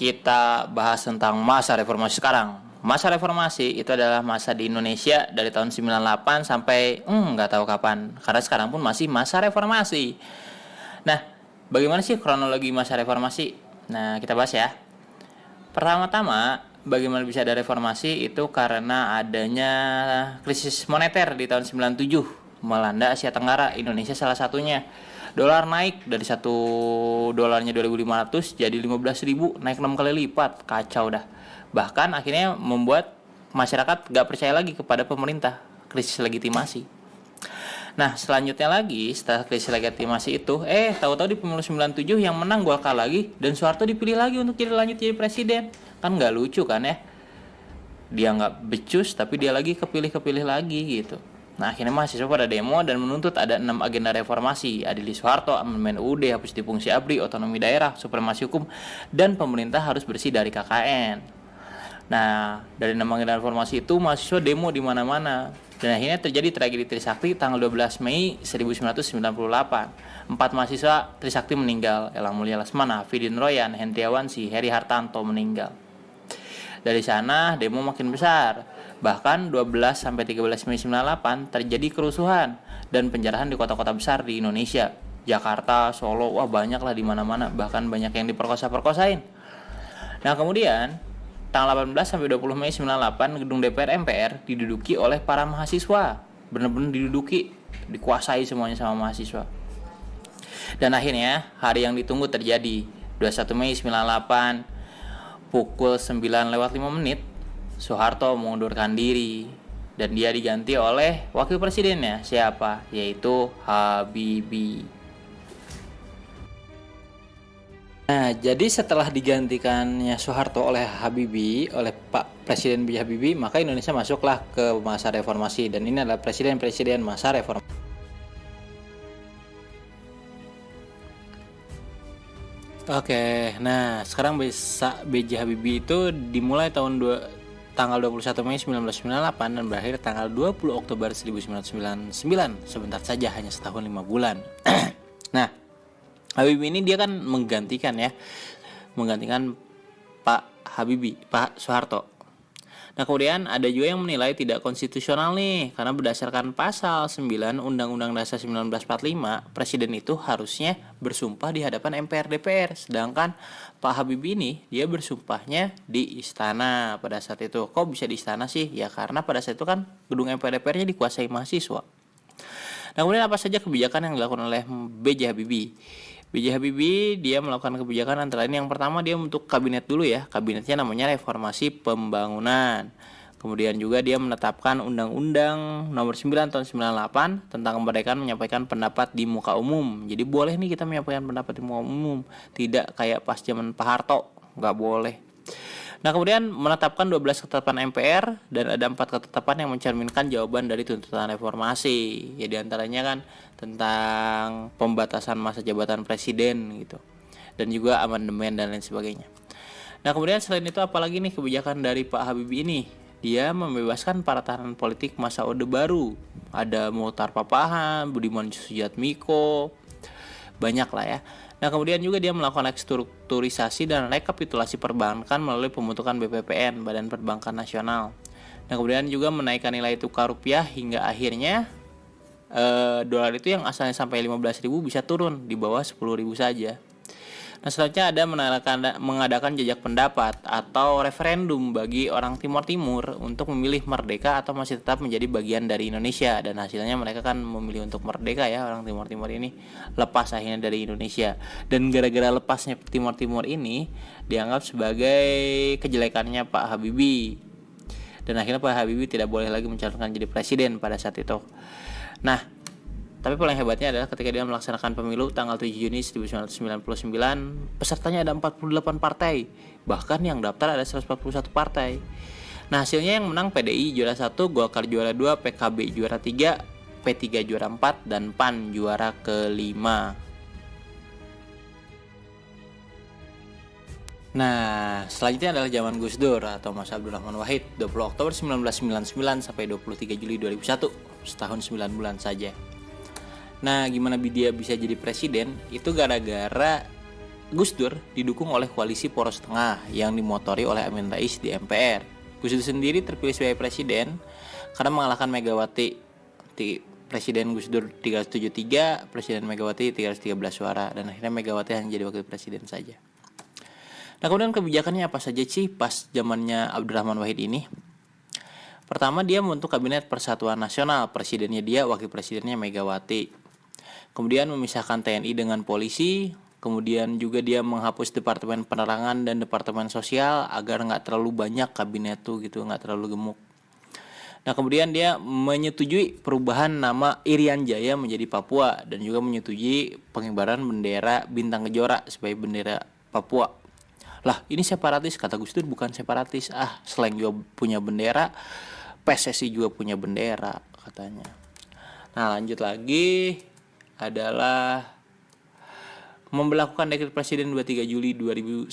kita bahas tentang masa reformasi sekarang. Masa reformasi itu adalah masa di Indonesia dari tahun 98 sampai nggak tahu kapan. Karena sekarang pun masih masa reformasi. Nah, bagaimana sih kronologi masa reformasi? Nah, kita bahas ya. Pertama-tama, bagaimana bisa ada reformasi itu karena adanya krisis moneter di tahun 97 melanda Asia Tenggara, Indonesia salah satunya. Dolar naik dari $1 2.500 jadi 15.000, naik 6 kali lipat, kacau dah. Bahkan akhirnya membuat masyarakat gak percaya lagi kepada pemerintah, krisis legitimasi. Nah, selanjutnya lagi setelah krisis legitimasi itu, tahu-tahu di pemilu 97 yang menang Golkar lagi dan Soeharto dipilih lagi untuk lanjut jadi presiden. Kan gak lucu kan ya? Dia gak becus tapi dia lagi kepilih lagi gitu. Nah, akhirnya mahasiswa pada demo dan menuntut ada 6 agenda reformasi: adili Soeharto, amandemen UUD, hapus di fungsi ABRI, otonomi daerah, supremasi hukum, dan pemerintah harus bersih dari KKN. Nah, dari 6 agenda reformasi itu mahasiswa demo di mana-mana. Dan akhirnya terjadi tragedi Trisakti tanggal 12 Mei 1998. 4 mahasiswa Trisakti meninggal: Elang Mulia Lesmana, Hafidin Royan, Hendriawansi, Heri Hartanto meninggal. Dari sana demo makin besar. Bahkan 12 sampai 13 Mei 98 terjadi kerusuhan dan penjarahan di kota-kota besar di Indonesia. Jakarta, Solo, wah banyak lah di mana-mana, bahkan banyak yang diperkosa-perkosain. Nah, kemudian tanggal 18 sampai 20 Mei 98 gedung DPR MPR diduduki oleh para mahasiswa. Benar-benar diduduki, dikuasai semuanya sama mahasiswa. Dan akhirnya hari yang ditunggu terjadi. 21 Mei 98 pukul 9:05 Soeharto mengundurkan diri dan dia diganti oleh wakil presidennya. Siapa? Yaitu Habibie. Nah, jadi setelah digantikannya Soeharto oleh Habibie, oleh Pak Presiden B.J. Habibie, maka Indonesia masuklah ke masa reformasi dan ini adalah presiden-presiden masa reformasi. Oke, nah sekarang B.J. Habibie itu dimulai tanggal 21 Mei 1998 dan berakhir tanggal 20 Oktober 1999. Sebentar saja, hanya setahun 5 bulan. Nah, Habibie ini dia kan menggantikan Pak Soeharto. Nah, kemudian ada juga yang menilai tidak konstitusional nih, karena berdasarkan pasal 9 Undang-Undang Dasar 1945, presiden itu harusnya bersumpah di hadapan MPR DPR, sedangkan Pak Habibie ini dia bersumpahnya di istana pada saat itu. Kok bisa di istana sih? Ya karena pada saat itu kan gedung MPR DPR-nya dikuasai mahasiswa. Nah, kemudian apa saja kebijakan yang dilakukan oleh B.J. Habibie? B.J. Habibie dia melakukan kebijakan antara lain, yang pertama dia membentuk kabinet dulu ya. Kabinetnya namanya Reformasi Pembangunan. Kemudian juga dia menetapkan Undang-Undang Nomor 9 Tahun 98 tentang kemerdekaan menyampaikan pendapat di muka umum. Jadi boleh nih kita menyampaikan pendapat di muka umum, tidak kayak pas zaman Pak Harto, nggak boleh. Nah, kemudian menetapkan 12 ketetapan MPR dan ada 4 ketetapan yang mencerminkan jawaban dari tuntutan reformasi. Ya, diantaranya kan tentang pembatasan masa jabatan presiden gitu, dan juga amandemen dan lain sebagainya. Nah, kemudian selain itu apalagi nih kebijakan dari Pak Habibie ini? Dia membebaskan para tahanan politik masa Orde Baru. Ada Mochtar Papahan, Budiman Sujatmiko, banyak lah ya. Nah, kemudian juga dia melakukan restrukturisasi dan rekapitulasi perbankan melalui pembentukan BPPN, Badan Perbankan Nasional. Nah, kemudian juga menaikkan nilai tukar rupiah hingga akhirnya dolar itu yang asalnya sampai 15.000 bisa turun di bawah 10.000 saja. Nah, selanjutnya ada mengadakan jajak pendapat atau referendum bagi orang Timur Timur untuk memilih merdeka atau masih tetap menjadi bagian dari Indonesia, dan hasilnya mereka kan memilih untuk merdeka ya, orang Timur Timur ini lepas akhirnya dari Indonesia. Dan gara-gara lepasnya Timur Timur ini dianggap sebagai kejelekannya Pak Habibie, dan akhirnya Pak Habibie tidak boleh lagi mencalonkan jadi presiden pada saat itu. Nah, tapi paling hebatnya adalah ketika dia melaksanakan pemilu tanggal 7 Juni 1999, pesertanya ada 48 partai, bahkan yang daftar ada 141 partai. Nah, hasilnya yang menang PDI juara 1, Golkar juara 2, PKB juara 3, P3 juara 4, dan PAN juara ke-5. Nah, selanjutnya adalah zaman Gus Dur atau masa Abdurrahman Wahid, 20 Oktober 1999 sampai 23 Juli 2001, setahun 9 bulan saja. Nah, gimana dia bisa jadi presiden? Itu gara-gara Gus Dur didukung oleh koalisi poros tengah yang dimotori oleh Amin Rais di MPR. Gus Dur sendiri terpilih sebagai presiden karena mengalahkan Megawati. Presiden Gus Dur 373, Presiden Megawati 313 suara, dan akhirnya Megawati hanya jadi wakil presiden saja. Nah, kemudian kebijakannya apa saja sih pas zamannya Abdurrahman Wahid ini? Pertama, dia membentuk Kabinet Persatuan Nasional, presidennya dia, wakil presidennya Megawati. Kemudian memisahkan TNI dengan polisi. Kemudian juga dia menghapus Departemen Penerangan dan Departemen Sosial agar nggak terlalu banyak kabinet tuh gitu, nggak terlalu gemuk. Nah, kemudian dia menyetujui perubahan nama Irian Jaya menjadi Papua dan juga menyetujui pengibaran bendera Bintang Kejora sebagai bendera Papua. Lah, ini separatis, kata Gus Dur, bukan separatis. Selain juga punya bendera, PSSI juga punya bendera katanya. Nah, lanjut lagi adalah memberlakukan Dekret Presiden 23 Juli 2001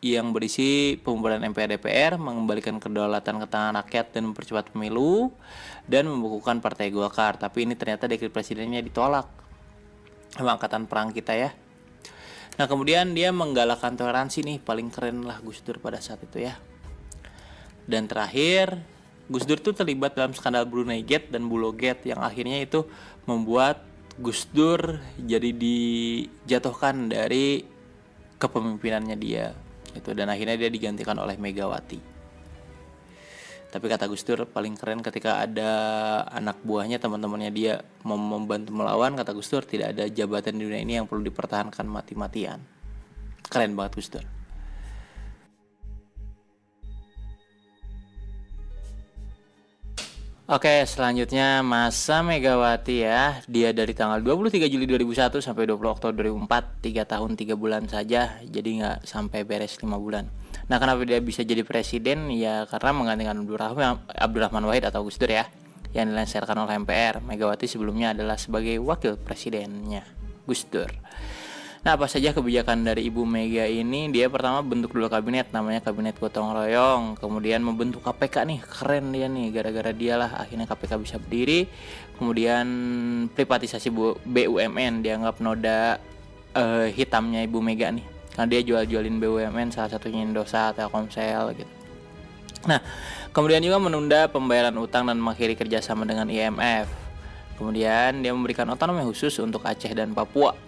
yang berisi pembubaran MPR DPR, mengembalikan kedaulatan ke tangan rakyat dan mempercepat pemilu, dan membukukan Partai Golkar. Tapi ini ternyata Dekret Presidennya ditolak sama Angkatan Perang kita ya. Nah, kemudian dia menggalakkan toleransi nih, paling keren lah Gus Dur pada saat itu ya. Dan terakhir, Gus Dur tuh terlibat dalam skandal Brunei Gate dan Bulo Gate yang akhirnya itu membuat Gus Dur jadi dijatuhkan dari kepemimpinannya dia gitu, dan akhirnya dia digantikan oleh Megawati. Tapi kata Gus Dur paling keren ketika ada anak buahnya, teman-temannya dia mau membantu melawan, kata Gus Dur tidak ada jabatan di dunia ini yang perlu dipertahankan mati-matian. Keren banget Gus Dur. Oke, selanjutnya masa Megawati ya. Dia dari tanggal 23 Juli 2001 sampai 20 Oktober 2004, 3 tahun 3 bulan saja. Jadi nggak sampai beres 5 bulan. Nah, kenapa dia bisa jadi presiden? Ya karena menggantikan Abdurrahman Wahid atau Gus Dur ya, yang dilengsarkan oleh MPR. Megawati sebelumnya adalah sebagai wakil presidennya Gus Dur. Nah, apa saja kebijakan dari Ibu Mega ini? Dia pertama bentuk dulu kabinet, namanya Kabinet Gotong Royong. Kemudian membentuk KPK nih, keren dia nih, gara-gara dialah akhirnya KPK bisa berdiri. Kemudian privatisasi BUMN, dianggap noda hitamnya Ibu Mega nih, karena dia jual-jualin BUMN, salah satunya Indosat, Telkomsel gitu. Nah, kemudian juga menunda pembayaran utang dan mengakhiri kerjasama dengan IMF. Kemudian dia memberikan otonomi khusus untuk Aceh dan Papua.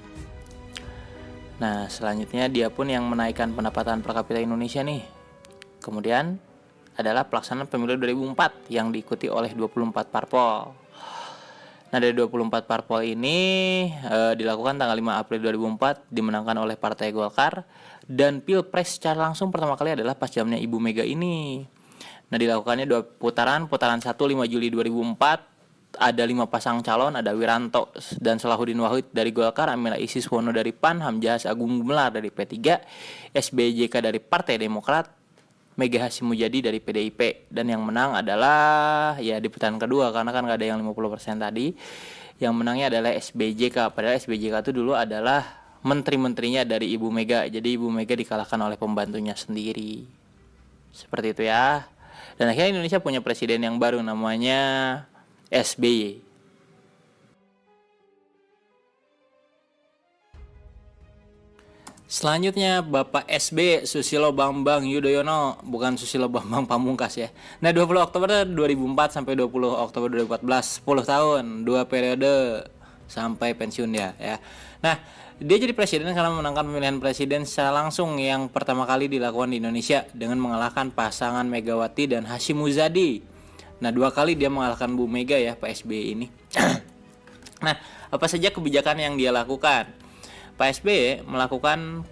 Nah, selanjutnya dia pun yang menaikkan pendapatan per kapita Indonesia nih. Kemudian adalah pelaksanaan pemilu 2004 yang diikuti oleh 24 parpol. Nah, dari 24 parpol ini dilakukan tanggal 5 April 2004, dimenangkan oleh Partai Golkar, dan Pilpres secara langsung pertama kali adalah pas zamannya Ibu Mega ini. Nah, dilakukannya 2 putaran 1 5 Juli 2004. Ada 5 pasang calon, ada Wiranto dan Salahuddin Wahid dari Golkar, Amila Isiswono dari PAN, Hamzahas Agung Gumelar dari P3, SBJK dari Partai Demokrat, Mega Hasyim Mujadi dari PDIP, dan yang menang adalah ya di putaran kedua karena kan gak ada yang 50% tadi. Yang menangnya adalah SBJK, padahal SBJK itu dulu adalah menteri-menterinya dari Ibu Mega. Jadi Ibu Mega dikalahkan oleh pembantunya sendiri. Seperti itu ya. Dan akhirnya Indonesia punya presiden yang baru namanya SBY. Selanjutnya Bapak SB Susilo Bambang Yudhoyono, bukan Susilo Bambang Pamungkas ya. Nah, 20 Oktober 2004 sampai 20 Oktober 2014, 10 tahun, 2 periode sampai pensiun dia ya. Nah, dia jadi presiden karena memenangkan pemilihan presiden secara langsung yang pertama kali dilakukan di Indonesia dengan mengalahkan pasangan Megawati dan Hasyim Muzadi. Nah, 2 kali dia mengalahkan Bu Mega ya, Pak SBY ini. Nah, apa saja kebijakan yang dia lakukan? Pak SBY melakukan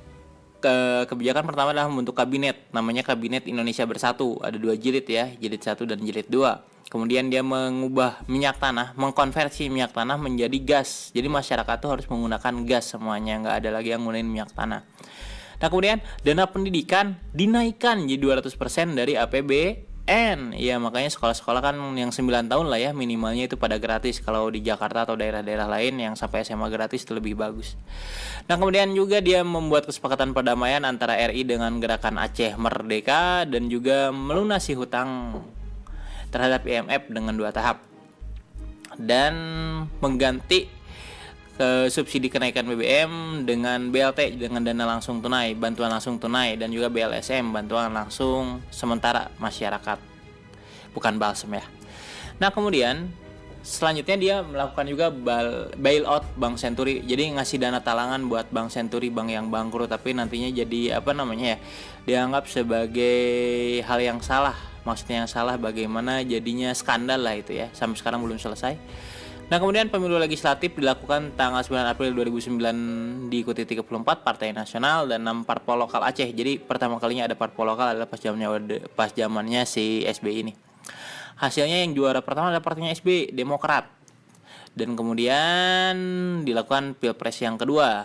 kebijakan pertama adalah membentuk kabinet, namanya Kabinet Indonesia Bersatu. Ada 2 jilid ya, jilid 1 dan jilid 2. Kemudian dia mengubah minyak tanah, mengkonversi minyak tanah menjadi gas. Jadi masyarakat tuh harus menggunakan gas semuanya, nggak ada lagi yang menggunakan minyak tanah. Nah, kemudian dana pendidikan dinaikkan jadi 200% dari APBN. Ya, makanya sekolah-sekolah kan yang 9 tahun lah ya minimalnya itu pada gratis. Kalau di Jakarta atau daerah-daerah lain yang sampai SMA gratis itu lebih bagus. Nah, kemudian juga dia membuat kesepakatan perdamaian antara RI dengan Gerakan Aceh Merdeka dan juga melunasi hutang terhadap IMF dengan 2 tahap. Dan mengganti subsidi kenaikan BBM dengan BLT, dengan dana langsung tunai, bantuan langsung tunai, dan juga BLSM, bantuan langsung sementara masyarakat, bukan balsem ya. Nah kemudian selanjutnya dia melakukan juga bailout Bank Senturi, jadi ngasih dana talangan buat Bank Senturi, bank yang bangkrut tapi nantinya jadi dianggap sebagai hal yang salah, maksudnya yang salah bagaimana jadinya skandal lah itu ya, sampai sekarang belum selesai. Nah kemudian pemilu legislatif dilakukan tanggal 9 April 2009, diikuti 34 partai nasional dan 6 parpol lokal Aceh. Jadi pertama kalinya ada parpol lokal adalah pas zamannya si SBY ini. Hasilnya yang juara pertama adalah partainya SBY, Demokrat. Dan kemudian dilakukan Pilpres yang kedua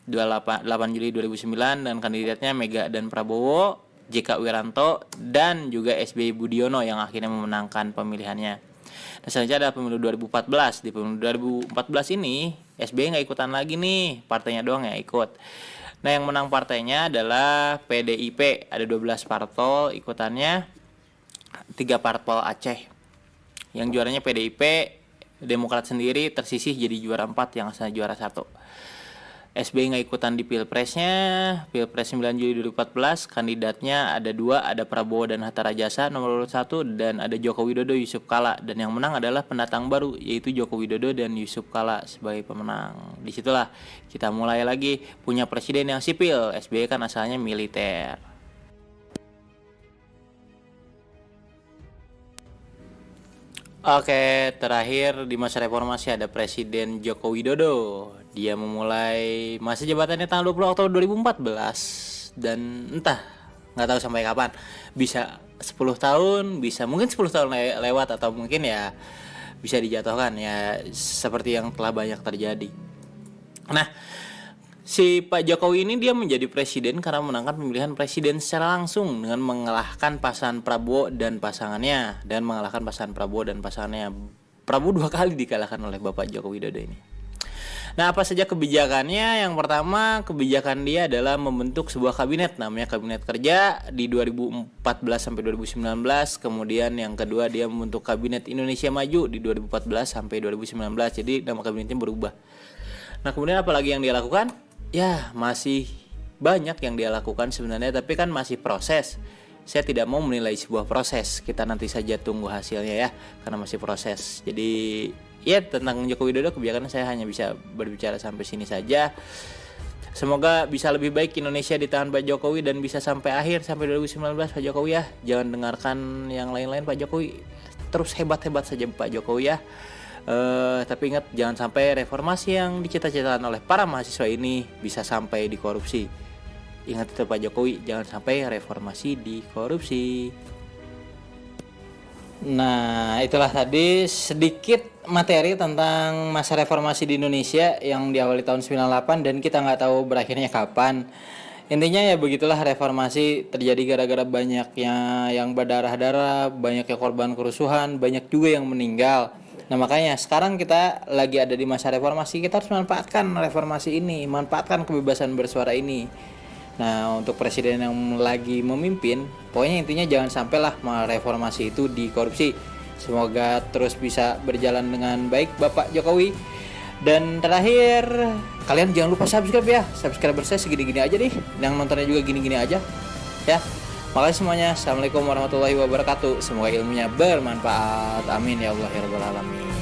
8 Juli 2009 dan kandidatnya Mega dan Prabowo, JK Wiranto dan juga SBY Budiono yang akhirnya memenangkan pemilihannya. Nah selanjutnya ada pemilu 2014. Di pemilu 2014 ini SBY nggak ikutan lagi nih, partainya doang yang ikut. Nah yang menang partainya adalah PDIP, ada 12 parpol ikutannya, 3 parpol Aceh. Yang juaranya PDIP, Demokrat sendiri tersisih jadi juara 4 yang asalnya juara 1. SBY nggak ikutan di Pilpresnya. Pilpres 9 Juli 2014 kandidatnya ada 2, ada Prabowo dan Hatta Rajasa nomor urut 1, dan ada Joko Widodo, Yusuf Kala, dan yang menang adalah pendatang baru yaitu Joko Widodo dan Yusuf Kala sebagai pemenang. Disitulah kita mulai lagi punya presiden yang sipil. SBY kan asalnya militer. Oke, terakhir di masa reformasi ada Presiden Joko Widodo. Dia memulai masa jabatannya tanggal 20 Oktober 2014 dan entah nggak tahu sampai kapan. Bisa 10 tahun, bisa mungkin 10 tahun lewat atau mungkin ya bisa dijatuhkan ya seperti yang telah banyak terjadi. Nah, si Pak Jokowi ini dia menjadi presiden karena menangkan pemilihan presiden secara langsung dengan mengalahkan pasangan Prabowo dan pasangannya, Prabowo 2 kali dikalahkan oleh Bapak Joko Widodo ini. Nah apa saja kebijakannya? Yang pertama, kebijakan dia adalah membentuk sebuah kabinet, namanya Kabinet Kerja di 2014 sampai 2019. Kemudian yang kedua dia membentuk Kabinet Indonesia Maju di 2014 sampai 2019. Jadi nama kabinetnya berubah. Nah kemudian apa lagi yang dia lakukan? Ya masih banyak yang dia lakukan sebenarnya, tapi kan masih proses. Saya tidak mau menilai sebuah proses, kita nanti saja tunggu hasilnya ya, karena masih proses. Jadi ya tentang Joko Widodo kebijakannya saya hanya bisa berbicara sampai sini saja. Semoga bisa lebih baik Indonesia di tangan Pak Jokowi dan bisa sampai akhir, sampai 2019 Pak Jokowi ya. Jangan dengarkan yang lain-lain Pak Jokowi, terus hebat-hebat saja Pak Jokowi ya. Tapi ingat jangan sampai reformasi yang dicita-citakan oleh para mahasiswa ini bisa sampai dikorupsi. Ingat itu Pak Jokowi, jangan sampai reformasi dikorupsi. Nah itulah tadi sedikit materi tentang masa reformasi di Indonesia yang diawali tahun 98 dan kita nggak tahu berakhirnya kapan. Intinya ya begitulah, reformasi terjadi gara-gara banyaknya yang berdarah-darah, banyaknya korban kerusuhan, banyak juga yang meninggal. Nah makanya sekarang kita lagi ada di masa reformasi, kita harus manfaatkan reformasi ini, manfaatkan kebebasan bersuara ini. Nah untuk presiden yang lagi memimpin, pokoknya intinya jangan sampailah reformasi itu dikorupsi. Semoga terus bisa berjalan dengan baik Bapak Jokowi. Dan terakhir, kalian jangan lupa subscribe ya. Subscriber saya segini-gini aja nih, yang nontonnya juga gini-gini aja ya. Makasih semuanya. Assalamualaikum warahmatullahi wabarakatuh. Semoga ilmunya bermanfaat. Amin ya Allah ya Rabbal Alamin.